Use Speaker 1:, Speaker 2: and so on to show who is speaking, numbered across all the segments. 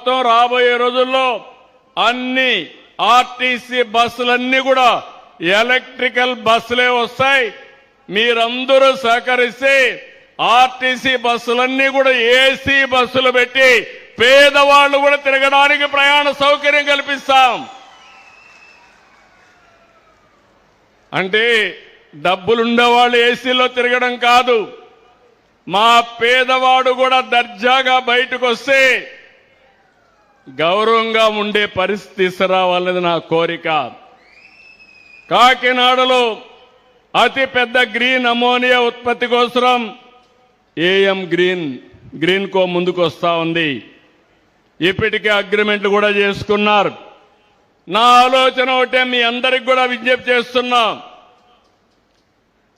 Speaker 1: మొత్తం రాబోయే రోజుల్లో అన్ని ఆర్టీసీ బస్సులన్నీ కూడా ఎలక్ట్రికల్ బస్సులే వస్తాయి. మీరందరూ సహకరిస్తే ఆర్టీసీ బస్సులన్నీ కూడా ఏసీ బస్సులు పెట్టి పేదవాళ్లు కూడా తిరగడానికి ప్రయాణ సౌకర్యం కల్పిస్తాం. అంటే డబ్బులుండేవాళ్ళు ఏసీలో తిరగడం కాదు, మా పేదవాడు కూడా దర్జాగా బయటకు వస్తే గౌరవంగా ఉండే పరిస్థితి తీసుకురావాలన్నది నా కోరిక. కాకినాడలో అతి పెద్ద గ్రీన్ అమోనియా ఉత్పత్తి కోసం ఏఎం గ్రీన్ కో ముందుకు వస్తా ఉంది. ఇప్పటికే అగ్రిమెంట్లు కూడా చేసుకున్నారు. నా ఆలోచన ఒకటే, మీ అందరికి కూడా విజ్ఞప్తి చేస్తున్నా,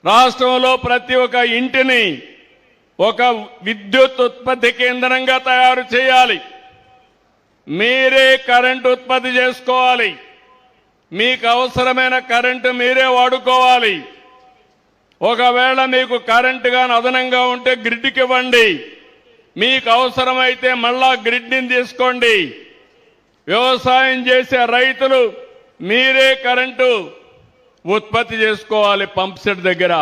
Speaker 1: రాష్ట్రంలో ప్రతి ఒక్క ఇంటిని ఒక విద్యుత్ ఉత్పత్తి కేంద్రంగా తయారు చేయాలి. మీరే కరెంటు ఉత్పత్తి చేసుకోవాలి. మీకు అవసరమైన కరెంటు మీరే వాడుకోవాలి. ఒకవేళ మీకు కరెంటు గాని అదనంగా ఉంటే గ్రిడ్కి ఇవ్వండి. మీకు అవసరమైతే మళ్ళా గ్రిడ్ని తీసుకోండి. వ్యవసాయం చేసే రైతులు మీరే కరెంటు ఉత్పత్తి చేసుకోవాలి పంప్ సెట్ దగ్గర.